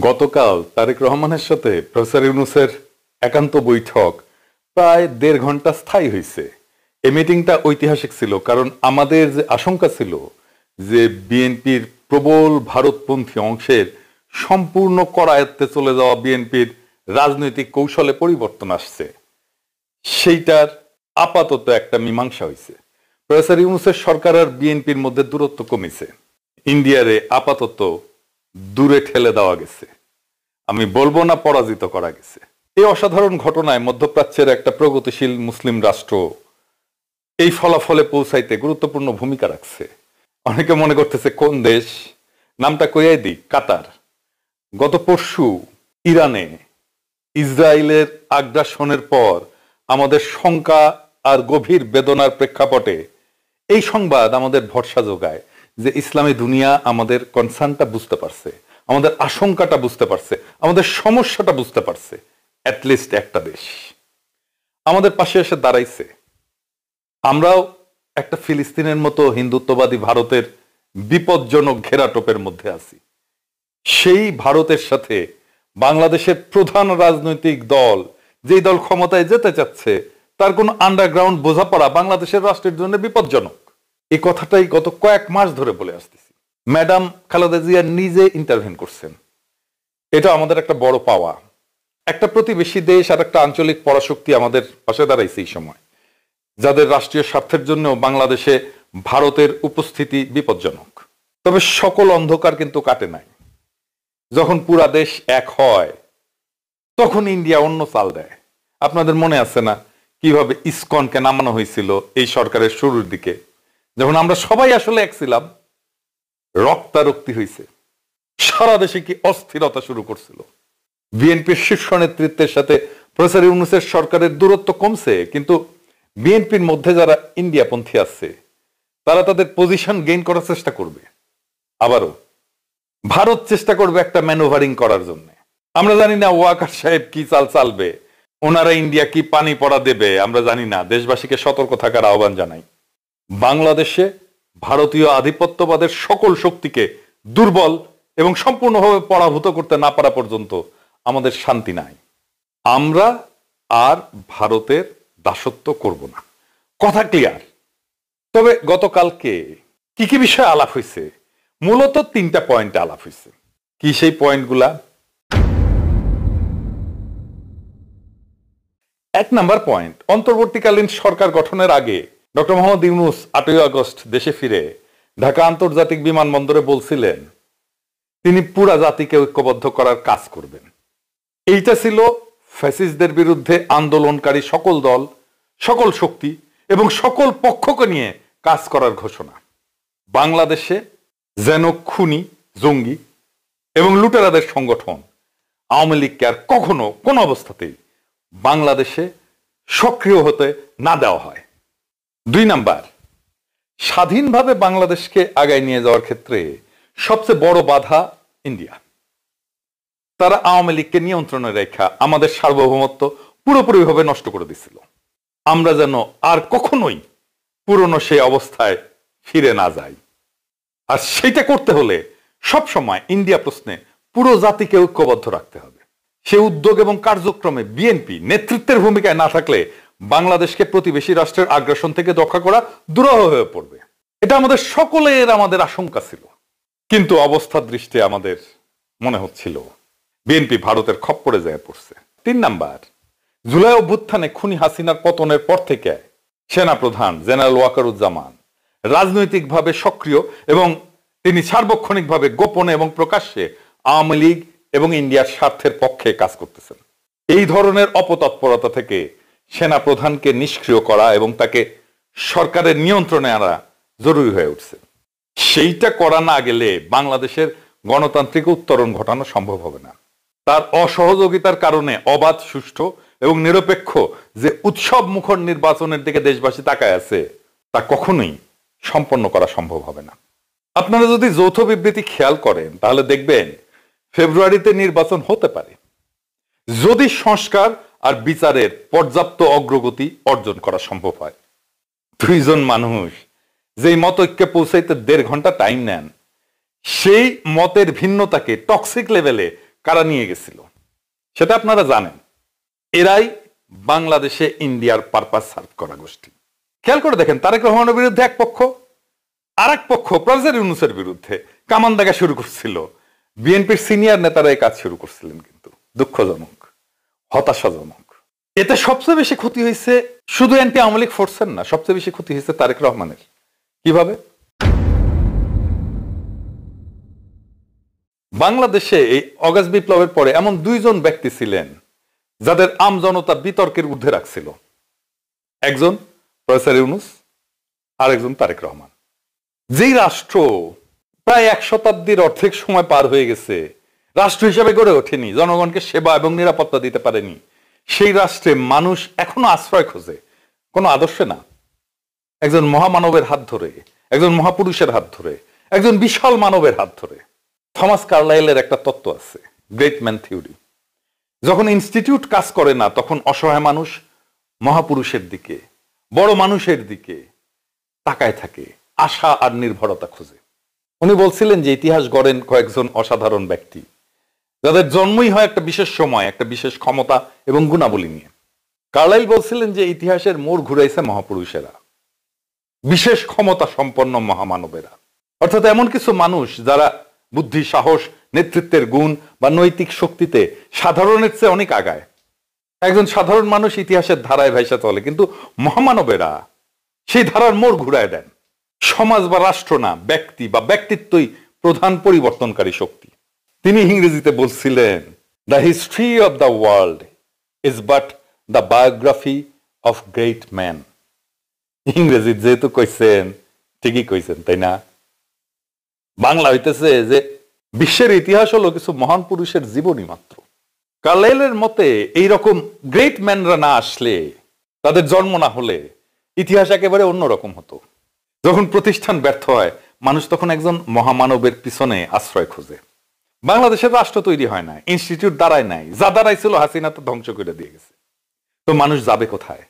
গতকাল তারেক রহমানের সাথে প্রফেসর ইউনূসের একান্ত বৈঠক প্রায় ১.৫ ঘন্টা স্থায়ী হয়েছে। এই মিটিংটা ঐতিহাসিক ছিল, কারণ আমাদের যে আশঙ্কা ছিল যে বিএনপির প্রবল ভারতপন্থী অংশের সম্পূর্ণ করায়ত্তে চলে যাওয়া বিএনপির রাজনৈতিক কৌশলে পরিবর্তন আসছে, সেইটার আপাতত একটা মীমাংসা হয়েছে। প্রফেসর ইউনূসের সরকার আর বিএনপির মধ্যে দূরত্ব কমেছে, ইন্ডিয়ারে আপাতত দূরে ঠেলে দেওয়া গেছে, আমি বলবো না পরাজিত করা গেছে। এই অসাধারণ ঘটনায় মধ্যপ্রাচ্যের একটা প্রগতিশীল মুসলিম রাষ্ট্র এই ফলাফলে পৌঁছাইতে গুরুত্বপূর্ণ ভূমিকা রাখছে। অনেকে মনে করতেছে কোন দেশ, নামটা কইয়াই দিই, কাতার। গত পরশু ইরানে ইসরায়েলের আগ্রাসনের পর আমাদের শঙ্কা আর গভীর বেদনার প্রেক্ষাপটে এই সংবাদ আমাদের ভরসা যোগায় যে ইসলামী দুনিয়া আমাদের কনসার্নটা বুঝতে পারছে, আমাদের আশঙ্কাটা বুঝতে পারছে, আমাদের সমস্যাটা বুঝতে পারছে। অ্যাটলিস্ট একটা দেশ আমাদের পাশে এসে দাঁড়াইছে। আমরাও একটা ফিলিস্তিনের মতো হিন্দুত্ববাদী ভারতের বিপজ্জনক ঘেরাটোপের মধ্যে আছি। সেই ভারতের সাথে বাংলাদেশের প্রধান রাজনৈতিক দল, যেই দল ক্ষমতায় যেতে চাচ্ছে, তার কোনো আন্ডারগ্রাউন্ড বোঝাপড়া বাংলাদেশের রাষ্ট্রের জন্য বিপজ্জনক। এই কথাটাই গত কয়েক মাস ধরে বলে আসতেছি। ম্যাডাম খালেদা জিয়া নিজে ইন্টারভেন করছেন, এটা আমাদের একটা বড় পাওয়া। একটা প্রতিবেশী দেশ আর একটা আঞ্চলিক পরাশক্তি আমাদের পাশে দাঁড়াইছে এই সময়, যাদের রাষ্ট্রীয় স্বার্থের জন্য বাংলাদেশে ভারতের উপস্থিতি বিপজ্জনক। তবে সকল অন্ধকার কিন্তু কাটে নাই। যখন পুরা দেশ এক হয় তখন ইন্ডিয়া অন্য চাল দেয়। আপনাদের মনে আছে না কিভাবে ইসকনকে নামানো হয়েছিল এই সরকারের শুরুর দিকে, যখন আমরা সবাই আসলে এক ছিলাম? রক্তারক্তি হয়েছে, সারা দেশে কি অস্থিরতা শুরু করছিল। বিএনপির শীর্ষ নেতৃত্বের সাথে প্রফেসর ইউনূসের সরকারের দূরত্ব কমছে, কিন্তু বিএনপির মধ্যে যারা ইন্ডিয়াপন্থী আছে তারা তাদের পজিশন গেইন করার চেষ্টা করবে। আবারও ভারত চেষ্টা করবে একটা ম্যানুভারিং করার জন্য। আমরা জানি না ওয়াকার সাহেব কি চাল চালবে, ওনারা ইন্ডিয়া কি পানি পড়া দেবে আমরা জানি না। দেশবাসীকে সতর্ক থাকার আহ্বান জানাই। বাংলাদেশে ভারতীয় আধিপত্যবাদের সকল শক্তিকে দুর্বল এবং সম্পূর্ণভাবে পরাভূত করতে না পারা পর্যন্ত আমাদের শান্তি নাই। আমরা আর ভারতের দাসত্ব করব না, কথা ক্লিয়ার। তবে গতকালকে কি কি বিষয়ে আলাপ হয়েছে? মূলত 3টা পয়েন্টে আলাপ হয়েছে। কি সেই পয়েন্টগুলা? 1 নাম্বার পয়েন্ট, অন্তর্বর্তীকালীন সরকার গঠনের আগে ডক্টর মোহাম্মদ ইউনূস 8ই আগস্ট দেশে ফিরে ঢাকা আন্তর্জাতিক বিমানবন্দরে বলছিলেন তিনি পুরা জাতিকে ঐক্যবদ্ধ করার কাজ করবেন। এইটা ছিল ফ্যাসিস্টদের বিরুদ্ধে আন্দোলনকারী সকল দল, সকল শক্তি এবং সকল পক্ষকে নিয়ে কাজ করার ঘোষণা। বাংলাদেশে যেন খুনি, জঙ্গি এবং লুটেরাদের সংগঠন আওয়ামী লীগকে আর কখনো কোন অবস্থাতেই বাংলাদেশে সক্রিয় হতে না দেওয়া হয়। 2 নাম্বার, স্বাধীনভাবে বাংলাদেশকে আগায় নিয়ে যাওয়ার ক্ষেত্রে সবচেয়ে বড় বাধা ইন্ডিয়া। তারা আওয়ামী লীগকে নিয়ন্ত্রণে রেখা আমাদের সার্বভৌমত্ব পুরোপুরিভাবে নষ্ট করে দিছিল। আমরা যেন আর কখনোই পুরনো সেই অবস্থায় ফিরে না যাই। আর সেটা করতে হলে সবসময় ইন্ডিয়া প্রশ্নে পুরো জাতিকে ঐক্যবদ্ধ রাখতে হবে। সে উদ্যোগ এবং কার্যক্রমে বিএনপি নেতৃত্বের ভূমিকায় না থাকলে বাংলাদেশকে প্রতিবেশী রাষ্ট্রের আগ্রাসন থেকে রক্ষা করা দুরূহ হয়ে পড়বে। এটা আমাদের সকলের আশঙ্কা ছিল, কিন্তু অবস্থার দৃষ্টি আমাদের মনে হচ্ছিল বিএনপি ভারতের খপ্পরে যায় পড়ছে। 3 নাম্বার, জুলাই অভ্যুত্থানে খুনি হাসিনার পতনের পর থেকে সেনাপ্রধান জেনারেল ওয়াকারুজ্জামান রাজনৈতিকভাবে সক্রিয় এবং তিনি সার্বক্ষণিকভাবে গোপনে এবং প্রকাশ্যে আওয়ামী লীগ এবং ইন্ডিয়ার স্বার্থের পক্ষে কাজ করতেছেন। এই ধরনের অপতৎপরতা থেকে সেনাপ্রধানকে নিষ্ক্রিয় করা এবং তাকে সরকারের নিয়ন্ত্রণে আনা জরুরি হয়ে উঠছে। সেইটা করা না গেলে বাংলাদেশের গণতান্ত্রিক উত্তরণ ঘটানো সম্ভব হবে না। তার অসহযোগিতার কারণে অবাধ, সুষ্ঠু এবং নিরপেক্ষ যে উৎসব মুখর নির্বাচনের দিকে দেশবাসী তাকায় আছে তা কখনোই সম্পন্ন করা সম্ভব হবে না। আপনারা যদি যৌথ বিবৃতি খেয়াল করেন তাহলে দেখবেন ফেব্রুয়ারিতে নির্বাচন হতে পারে, যদি সংস্কার আর বিচারের পর্যাপ্ত অগ্রগতি অর্জন করা সম্ভব হয়। 2 জন মানুষ যেই মত ঐক্যে পৌঁছাইতে 1.5 ঘন্টা টাইম নেন, সেই মতের ভিন্নতাকে টক্সিক লেভেলে কারা নিয়ে গেছিল সেটা আপনারা জানেন। এরাই বাংলাদেশে ইন্ডিয়ার পারপাস সার্ভ করা গোষ্ঠী। খেয়াল করে দেখেন, তারেক রহমানের বিরুদ্ধে এক পক্ষ, আর এক পক্ষ প্রফেসর ইউনূসের বিরুদ্ধে কামান দাগা শুরু করছিল। বিএনপির সিনিয়র নেতারা এই কাজ শুরু করছিলেন, কিন্তু দুঃখজনক, হতাশাজনক। এতে সবচেয়ে বেশি ক্ষতি হয়েছে শুধু এনটি আওয়ামী লীগ ফোর্সের না, সবচেয়ে বেশি ক্ষতি হয়েছে তারেক রহমানের। কিভাবে? বাংলাদেশে এই অগাস্ট বিপ্লবের পরে এমন দুইজন ব্যক্তি ছিলেন যাদের আমজনতা বিতর্কের ঊর্ধ্বে রাখছিল। একজন প্রফেসর ইউনূস, আর একজন তারেক রহমান। যেই রাষ্ট্র প্রায় এক শতাব্দীর অর্ধেক সময় পার হয়ে গেছে, রাষ্ট্র হিসেবে গড়ে ওঠেনি, জনগণকে সেবা এবং নিরাপত্তা দিতে পারেনি, সেই রাষ্ট্রে মানুষ এখনো আশ্রয় খোঁজে, কোনো আদর্শে না। একজন মহামানবের হাত ধরে, একজন মহাপুরুষের হাত ধরে, একজন বিশাল মানবের হাত ধরে। থমাস কার্লাইলের একটা তত্ত্ব আছে, গ্রেট ম্যান থিওরি। যখন ইনস্টিটিউট কাজ করে না, তখন অসহায় মানুষ মহাপুরুষের দিকে, বড় মানুষের দিকে তাকায় থাকে, আশা আর নির্ভরতা খুঁজে। উনি বলছিলেন যে ইতিহাস গড়েন কয়েকজন অসাধারণ ব্যক্তি, যাদের জন্মই হয় একটা বিশেষ সময়, একটা বিশেষ ক্ষমতা এবং গুণাবলী নিয়ে। কার্লাইল বলছিলেন যে ইতিহাসের মোড় ঘুরাইছে মহাপুরুষেরা, বিশেষ ক্ষমতা সম্পন্ন মহামানবেরা। অর্থাৎ এমন কিছু মানুষ যারা বুদ্ধি, সাহস, নেতৃত্বের গুণ বা নৈতিক শক্তিতে সাধারণের চেয়ে অনেক আগায়। একজন সাধারণ মানুষ ইতিহাসের ধারায় ভাইসা চলে, কিন্তু মহামানবেরা সেই ধারার মোড় ঘুরায় দেন। সমাজ বা রাষ্ট্র না, ব্যক্তি বা ব্যক্তিত্বই প্রধান পরিবর্তনকারী শক্তি। তিনি ইংরেজিতে বলছিলেন, the history of the world is but the biography of great man. ইংরেজি যেহেতু কইছেন, ঠিকই কইছেন, তাই না? বাংলা হইতেছে যে বিশ্বের ইতিহাস হলো কিছু মহান পুরুষের জীবনী মাত্র। কার্লাইলের মতে এইরকম গ্রেট ম্যানরা না আসলে, তাদের জন্ম না হলে ইতিহাস একেবারে অন্যরকম হতো। যখন প্রতিষ্ঠান ব্যর্থ হয়, মানুষ তখন একজন মহামানবের পিছনে আশ্রয় খোঁজে। বাংলাদেশের রাষ্ট্র তৈরি হয় না, ইনস্টিটিউট দাঁড়ায় নাই, যা দাঁড়াইছিল হাসিনা তো ধ্বংস করে দিয়ে গেছে। তো মানুষ যাবে কোথায়?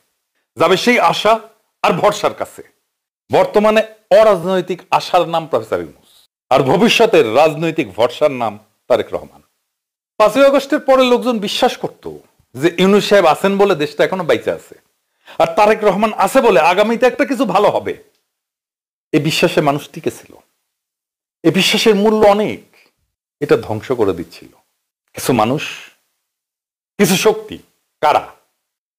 যাবে সেই আশা আর ভরসার কাছে। বর্তমানে অরাজনৈতিক আশার নাম প্রফেসর ইউনূস, আর ভবিষ্যতের রাজনৈতিক ভরসার নাম তারেক রহমান। 5ই আগস্টের পরে লোকজন বিশ্বাস করত যে ইউনূস সাহেব আছেন বলে দেশটা এখনো বাইচে আছে, আর তারেক রহমান আছে বলে আগামীতে একটা কিছু ভালো হবে। এই বিশ্বাসে মানুষ টিকে ছিল। এই বিশ্বাসের মূল্য অনেক। এটা ধ্বংস করে দিচ্ছিল কিছু মানুষ, কিছু শক্তি। কারা?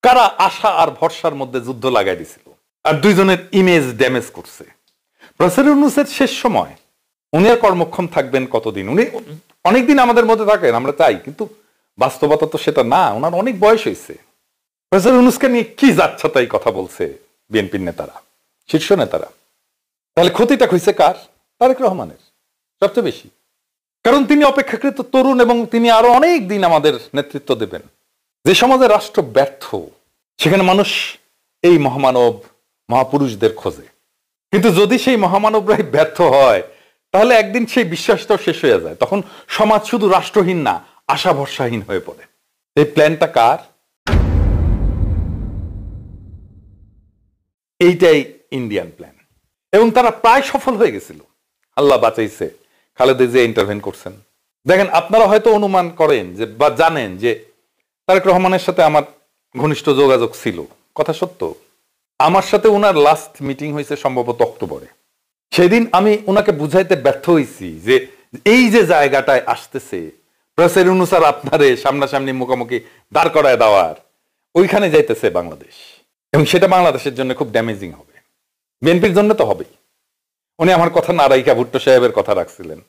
কারা আশা আর ভরসার মধ্যে যুদ্ধ লাগাই দিছিল আর দুইজনের ইমেজ ড্যামেজ করছে। প্রফেসর ইউনূসের শেষ সময়, উনি আর কর্মক্ষম থাকবেন কতদিন? উনি অনেকদিন আমাদের মধ্যে থাকেন, আমরা চাই, কিন্তু বাস্তবতা তো সেটা না। ওনার অনেক বয়স হয়েছে। প্রফেসর ইউনূসকে নিয়ে কি যাচ্ছে তাই কথা বলছে বিএনপির নেতারা, শীর্ষ নেতারা। তাহলে ক্ষতিটা হয়েছে কার? তারেক রহমানের সবচেয়ে বেশি। কারণ তিনি অপেক্ষাকৃত তরুণ এবং তিনি আরো অনেক দিন আমাদের নেতৃত্ব দেবেন। যে সমাজে রাষ্ট্র ব্যর্থ, সেখানে মানুষ এই মহামানব, মহাপুরুষদের খোঁজে। কিন্তু যদি সেই মহামানবরাই ব্যর্থ হয়, তাহলে একদিন সেই বিশ্বাসটাও শেষ হয়ে যায়। তখন সমাজ শুধু রাষ্ট্রহীন না, আশা ভরসাহীন হয়ে পড়ে। এই প্ল্যানটা কার? এইটাই ইন্ডিয়ান প্ল্যান, এবং তারা প্রায় সফল হয়ে গেছিল। আল্লাহ বাঁচাইছে, খালেদা জিয়া ইন্টারভেন করছেন। দেখেন, আপনারা হয়তো অনুমান করেন যে বা জানেন যে তারেক রহমানের সাথে আমার ঘনিষ্ঠ যোগাযোগ ছিল। কথা সত্য, আমার সাথে ওনার লাস্ট মিটিং হয়েছে সম্ভবত অক্টোবরে। সেদিন আমি ওনাকে বুঝাইতে ব্যর্থ হয়েছি যে এই যে জায়গাটায় আসতেছে প্রফেসর ইউনূস আর আপনারে সামনাসামনি মুখোমুখি দাঁড় করায় দেওয়ার, ওইখানে যাইতেছে বাংলাদেশ, এবং সেটা বাংলাদেশের জন্য খুব ড্যামেজিং হবে। বিএনপির জন্য তো হবেই। উনি আমার কথা না রাইখা ভুট্টো সাহেবের কথা রাখছিলেন।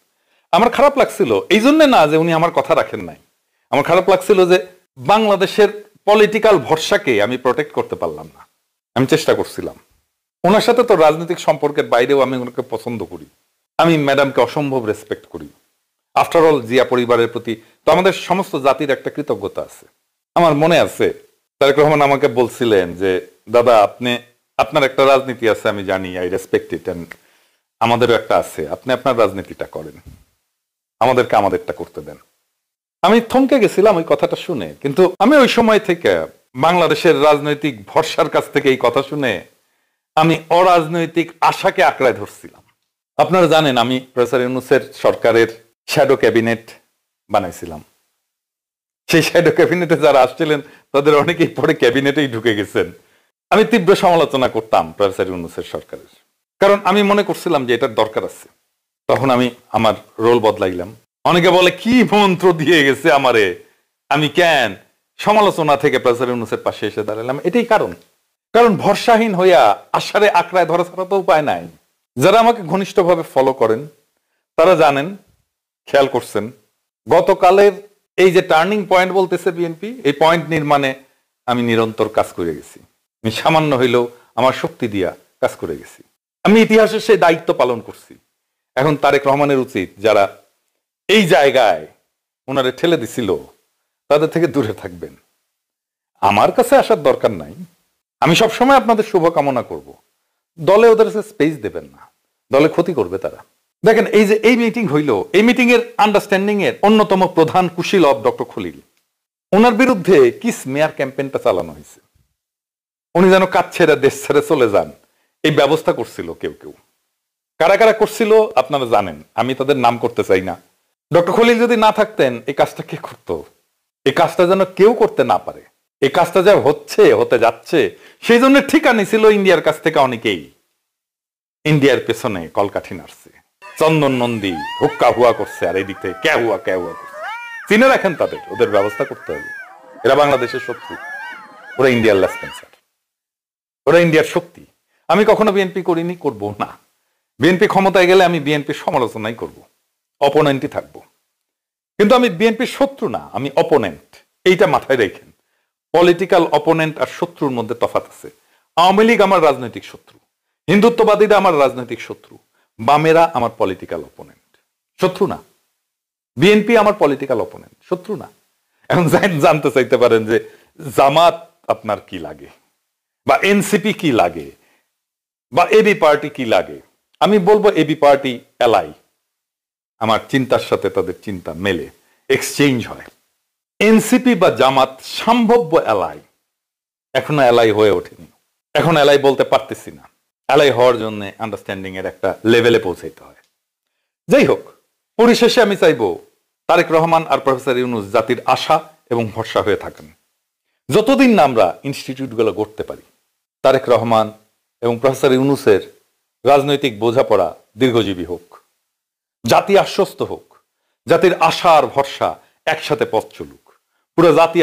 আমার খারাপ লাগছিল, এই জন্য না যে উনি আমার কথা রাখেন নাই, আমার খারাপ লাগছিল যে বাংলাদেশের পলিটিক্যাল ভরসাকে আমি প্রোটেক্ট করতে পারলাম না। আমি চেষ্টা করছিলাম। ওনার সাথে তো রাজনৈতিক সম্পর্কের বাইরেও আমি ওনাকে পছন্দ করি। আমি ম্যাডামকে অসম্ভব রেসপেক্ট করি। আফটার অল জিয়া পরিবারের প্রতি তো আমাদের সমস্ত জাতির একটা কৃতজ্ঞতা আছে। আমার মনে আছে তারেক রহমান আমাকে বলছিলেন যে দাদা, আপনার একটা রাজনীতি আছে, আমি জানি, আই রেসপেক্ট ইট, এন্ড আমাদেরও একটা আছে, আপনি আপনার রাজনীতিটা করেন, আমাদেরকে আমাদেরটা করতে দেন। আমি থমকে গেছিলাম ওই কথাটা শুনে, কিন্তু আমি ওই সময় থেকে বাংলাদেশের রাজনৈতিক ভরসার কাছ থেকে এই কথা শুনে আমি অরাজনৈতিক আশাকে আঁকড়ায় ধরছিলাম। আপনারা জানেন আমি প্রফেসর ইউনূসের সরকারের শ্যাডো ক্যাবিনেট বানাইছিলাম। সেই শ্যাডো ক্যাবিনেটে যারা আসছিলেন তাদের অনেকেই পরে ক্যাবিনেটেই ঢুকে গেছেন। আমি তীব্র সমালোচনা করতাম প্রফেসর ইউনূসের সরকারের, কারণ আমি মনে করছিলাম যে এটার দরকার আছে। তখন আমি আমার রোল বদলাইলাম। অনেকে বলে কি মন্ত্র দিয়ে গেছে আমারে, আমি কেন সমালোচনা থেকে প্রফেসর ইউনূসের পাশে এসে দাঁড়ালাম। এটাই কারণ ভরসাহীন হইয়া আশারে আঁকড়ায় ধরা ছাড়া তো উপায় নাই। যারা আমাকে ঘনিষ্ঠভাবে ফলো করেন তারা জানেন, খেয়াল করছেন, গতকালের এই যে টার্নিং পয়েন্ট বলতেছে বিএনপি, এই পয়েন্ট নির্মাণে আমি নিরন্তর কাজ করে গেছি। আমি সামান্য হইলেও আমার শক্তি দিয়া কাজ করে গেছি। আমি ইতিহাসের সেই দায়িত্ব পালন করছি। এখন তারেক রহমানের উচিত যারা এই জায়গায় ওনারে ঠেলে দিছিল তাদের থেকে দূরে থাকবেন। আমার কাছে আসার দরকার নাই। আমি সবসময় আপনাদের শুভকামনা করব। দলে ওদের স্পেস দেবেন না, দলে ক্ষতি করবে তারা। দেখেন এই যে এই মিটিং হইল, এই মিটিং এর আন্ডারস্ট্যান্ডিং এর অন্যতম প্রধান কুশীলব ডক্টর খলিল। ওনার বিরুদ্ধে কি স্মেয়ার ক্যাম্পেইনটা চালানো হয়েছে, উনি যেন কাজ ছেড়ে দেশ ছেড়ে চলে যান, এই ব্যবস্থা করছিল কেউ কেউ। কারা কারা করছিল আপনারা জানেন, আমি তাদের নাম করতে চাই না। ডক্টর খলিল যদি না থাকতেন এই কাজটা কে করতো? এই কাজটা যেন কেউ করতে না পারে। এই কাজটা যা হতে যাচ্ছে, সেই জন্য ঠিকানি ছিল ইন্ডিয়ার কাছ থেকে অনেকেই ইন্ডিয়ার পেছনে কলকাঠি নাড়ছে, চন্দন নন্দী হুক্কা হুয়া করছে, আর এই দিক থেকে ক্যা হুয়া করছে। চিনে রাখেন তাদের, ওদের ব্যবস্থা করতে হবে। এরা বাংলাদেশের শত্রু, ওরা ইন্ডিয়ার লেসপেন্সার, ওরা ইন্ডিয়ার শক্তি। আমি কখনো বিএনপি করিনি, করবো না। বিএনপি ক্ষমতায় গেলে আমি বিএনপির সমালোচনাই করব, অপোনেন্টই থাকবো। কিন্তু আমি বিএনপির শত্রু না, আমি অপোনেন্ট। এইটা মাথায় রেখেন। পলিটিক্যাল অপোনেন্ট আর শত্রুর মধ্যে তফাৎ আছে। আওয়ামী লীগ আমার রাজনৈতিক শত্রু, হিন্দুত্ববাদীরা আমার রাজনৈতিক শত্রু, বামেরা আমার পলিটিক্যাল অপোনেন্ট, শত্রু না। বিএনপি আমার পলিটিক্যাল অপোনেন্ট, শত্রু না। এখন জানতে চাইতে পারেন যে জামাত আপনার কি লাগে, বা এনসিপি কি লাগে, বা এবি পার্টি কি লাগে। আমি বলবো এবি পার্টি এলাই, আমার চিন্তার সাথে তাদের চিন্তা মেলে, এক্সচেঞ্জ হয়। এনসিপি বা জামাত সম্ভাব্য এলাই, এখনো এলাই হয়ে ওঠেনি, এখন এলাই বলতে পারতেছি না। এলাই হওয়ার জন্য আন্ডারস্ট্যান্ডিং এর একটা লেভেলে পৌঁছাইতে হয়। যাই হোক, পরিশেষে আমি চাইবো তারেক রহমান আর প্রফেসর ইউনূস জাতির আশা এবং ভরসা হয়ে থাকেন যতদিন না আমরা ইনস্টিটিউটগুলো গড়তে পারি। তারেক রহমান এবং প্রফেসর ইউনূসের রাজনৈতিক বোঝাপড়া দীর্ঘজীবী হোক, জাতি আশ্বস্ত হোক, জাতির আশা আর ভরসা একসাথে পথ চলুক, পুরো জাতি